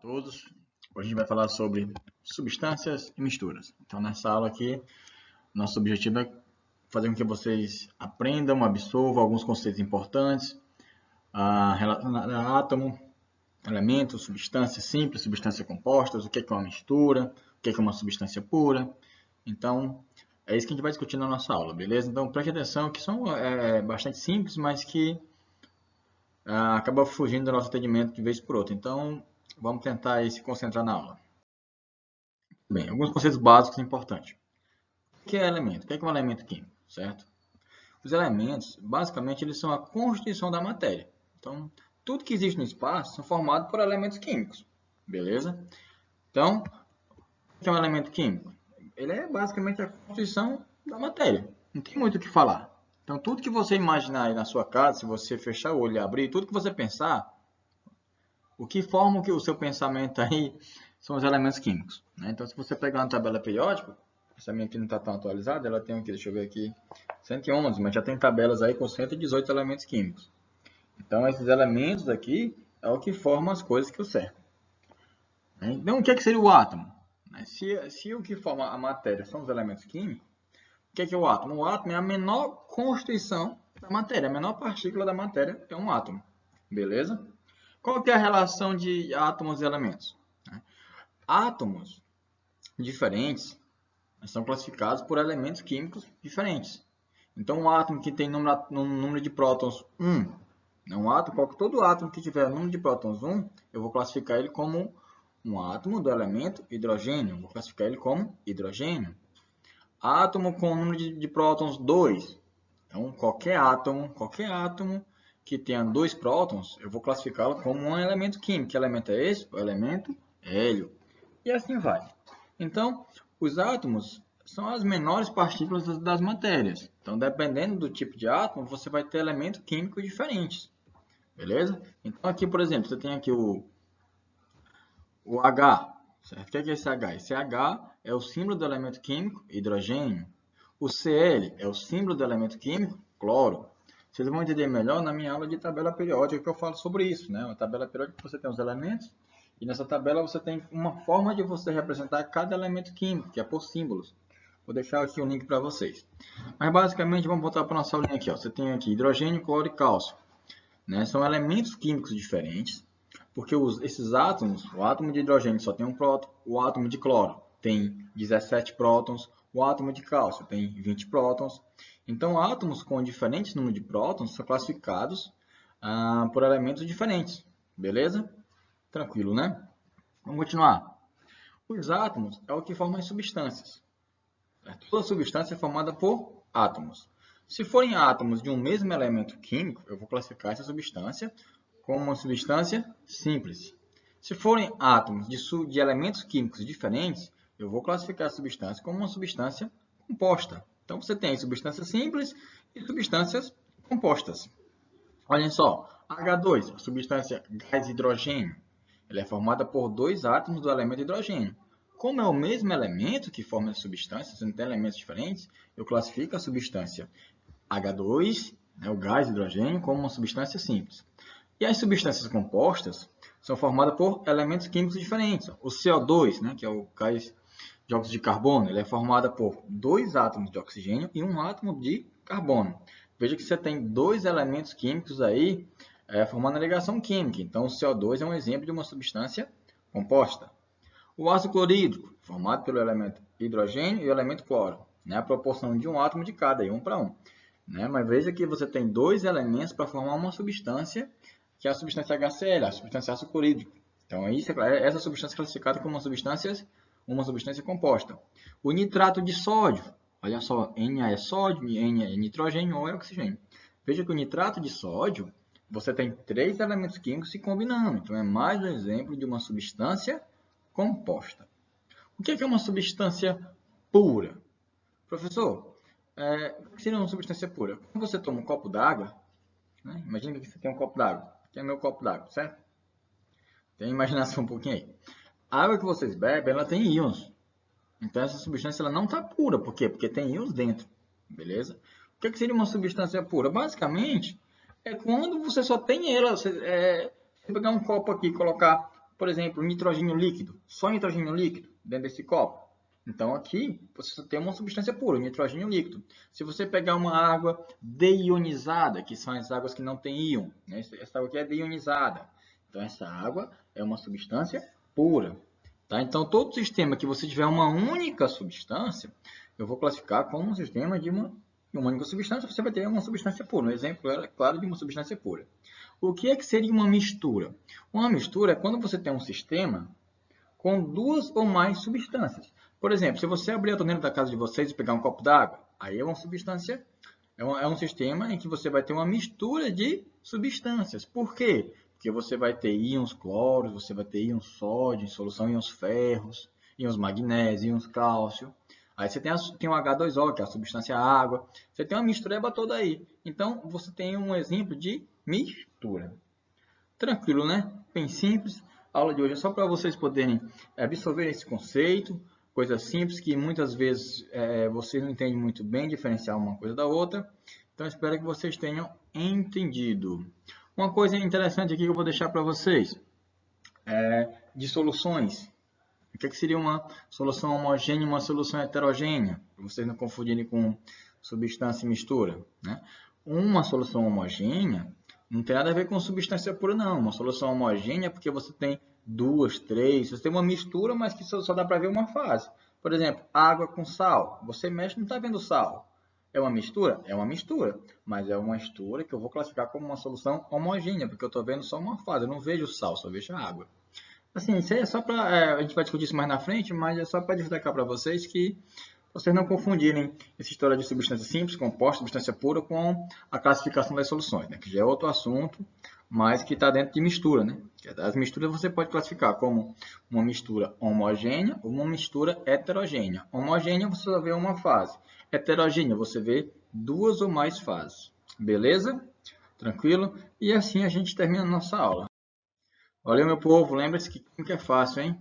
Todos. Hoje a gente vai falar sobre substâncias e misturas. Então, nessa aula aqui, nosso objetivo é fazer com que vocês aprendam, absorvam alguns conceitos importantes relacionados a átomo, elementos, substâncias simples, substâncias compostas, o que é uma mistura, o que é uma substância pura. Então, é isso que a gente vai discutir na nossa aula, beleza? Então, preste atenção que são bastante simples, mas que acaba fugindo do nosso entendimento de vez por outra. Então, vamos tentar se concentrar na aula. Bem, alguns conceitos básicos importantes. O que é elemento? O que é um elemento químico, certo? Os elementos, basicamente, eles são a constituição da matéria. Então, tudo que existe no espaço são formados por elementos químicos, beleza? Então, o que é um elemento químico? Ele é basicamente a constituição da matéria. Não tem muito o que falar. Então, tudo que você imaginar aí na sua casa, se você fechar o olho e abrir, tudo que você pensar, o que forma o seu pensamento aí são os elementos químicos, né? Então, se você pegar uma tabela periódica, essa minha aqui não está tão atualizada, ela tem aqui, deixa eu ver aqui, 111, mas já tem tabelas aí com 118 elementos químicos. Então, esses elementos aqui é o que formam as coisas que o cercam. Então, o que seria o átomo? Se o que forma a matéria são os elementos químicos, o que é o átomo? O átomo é a menor constituição da matéria, a menor partícula da matéria é um átomo, beleza? Qual que é a relação de átomos e elementos? Átomos diferentes são classificados por elementos químicos diferentes. Então, um átomo que tem número de prótons 1, todo átomo que tiver número de prótons 1, eu vou classificar ele como um átomo do elemento hidrogênio. Vou classificar ele como hidrogênio. Átomo com número de prótons 2. Então, qualquer átomo que tenha 2 prótons, eu vou classificá-lo como um elemento químico. Que elemento é esse? O elemento hélio. E assim vai. Então, os átomos são as menores partículas das matérias. Então, dependendo do tipo de átomo, você vai ter elementos químicos diferentes. Beleza? Então, aqui, por exemplo, você tem aqui o H. Certo? O que é esse H? Esse H é o símbolo do elemento químico, hidrogênio. O Cl é o símbolo do elemento químico, cloro. Vocês vão entender melhor na minha aula de tabela periódica que eu falo sobre isso, né? A tabela periódica você tem os elementos e nessa tabela você tem uma forma de você representar cada elemento químico, que é por símbolos. Vou deixar aqui o link para vocês. Mas basicamente vamos voltar para a nossa aulinha aqui. Ó. Você tem aqui hidrogênio, cloro e cálcio. Né? São elementos químicos diferentes, porque esses átomos, o átomo de hidrogênio só tem um próton, o átomo de cloro tem 17 prótons, o átomo de cálcio tem 20 prótons. Então, átomos com diferentes números de prótons são classificados por elementos diferentes. Beleza? Tranquilo, né? Vamos continuar. Os átomos é o que formam as substâncias. Toda substância é formada por átomos. Se forem átomos de um mesmo elemento químico, eu vou classificar essa substância como uma substância simples. Se forem átomos de elementos químicos diferentes, eu vou classificar a substância como uma substância composta. Então, você tem substâncias simples e substâncias compostas. Olhem só, H2, a substância gás hidrogênio. Ela é formada por 2 átomos do elemento hidrogênio. Como é o mesmo elemento que forma a substância, você não tem elementos diferentes, eu classifico a substância H2, o gás hidrogênio, como uma substância simples. E as substâncias compostas são formadas por elementos químicos diferentes. O CO2, que é o gás de óxido de carbono, ele é formado por 2 átomos de oxigênio e 1 átomo de carbono. Veja que você tem 2 elementos químicos aí formando a ligação química. Então, o CO2 é um exemplo de uma substância composta. O ácido clorídrico, formado pelo elemento hidrogênio e o elemento cloro. A proporção de um átomo de cada, 1 para 1. Mas veja que você tem 2 elementos para formar uma substância, que é a substância HCl, a substância ácido clorídrico. Então, essa substância é classificada como uma substância composta. O nitrato de sódio, olha só, Na é sódio, N é nitrogênio, O é oxigênio. Veja que o nitrato de sódio, você tem 3 elementos químicos se combinando. Então, é mais um exemplo de uma substância composta. O que é uma substância pura? Professor, o que seria uma substância pura? Quando você toma um copo d'água, imagina que você tem um copo d'água. Aqui é meu copo d'água, certo? Tem imaginação um pouquinho aí. A água que vocês bebem, ela tem íons. Então, essa substância ela não está pura. Por quê? Porque tem íons dentro. Beleza? O que seria uma substância pura? Basicamente, é quando você só tem ela. Você pegar um copo aqui e colocar Por exemplo, nitrogênio líquido, só nitrogênio líquido dentro desse copo. Então, aqui, você tem uma substância pura, nitrogênio líquido. Se você pegar uma água deionizada, que são as águas que não têm íon, né? Essa água aqui é deionizada. Então, essa água é uma substância pura. Tá? Então, todo sistema que você tiver uma única substância, eu vou classificar como um sistema de uma única substância, você vai ter uma substância pura. Um exemplo, claro, de uma substância pura. O que é que seria uma mistura? Uma mistura é quando você tem um sistema com duas ou mais substâncias. Por exemplo, se você abrir a torneira da casa de vocês e pegar um copo d'água, aí é uma substância, é um sistema em que você vai ter uma mistura de substâncias. Por quê? Porque você vai ter íons cloros, você vai ter íons sódio, em solução íons ferros, íons magnésio, íons cálcio. Aí você tem o H2O, que é a substância água. Você tem uma mistureba toda aí. Então, você tem um exemplo de mistura. Tranquilo, né? Bem simples. A aula de hoje é só para vocês poderem absorver esse conceito. Coisa simples que muitas vezes vocês não entendem muito bem diferenciar uma coisa da outra. Então, espero que vocês tenham entendido. Uma coisa interessante aqui que eu vou deixar para vocês de soluções. O que seria uma solução homogênea e uma solução heterogênea? Para vocês não confundirem com substância e mistura. Né? Uma solução homogênea não tem nada a ver com substância pura, não. Uma solução homogênea é porque você tem duas, três, você tem uma mistura, mas que só dá para ver uma fase. Por exemplo, água com sal. Você mexe e não está vendo sal. É uma mistura? É uma mistura, mas é uma mistura que eu vou classificar como uma solução homogênea, porque eu estou vendo só uma fase, eu não vejo sal, só vejo a água. Assim, isso aí é só para... a gente vai discutir isso mais na frente, mas é só para destacar para vocês que vocês não confundirem essa história de substância simples, composta, substância pura, com a classificação das soluções, né? Que já é outro assunto, mas que está dentro de mistura, né? As misturas você pode classificar como uma mistura homogênea ou uma mistura heterogênea. Homogênea você só vê uma fase. Heterogênea você vê duas ou mais fases. Beleza? Tranquilo? E assim a gente termina a nossa aula. Valeu, meu povo. Lembra-se que química é fácil, hein?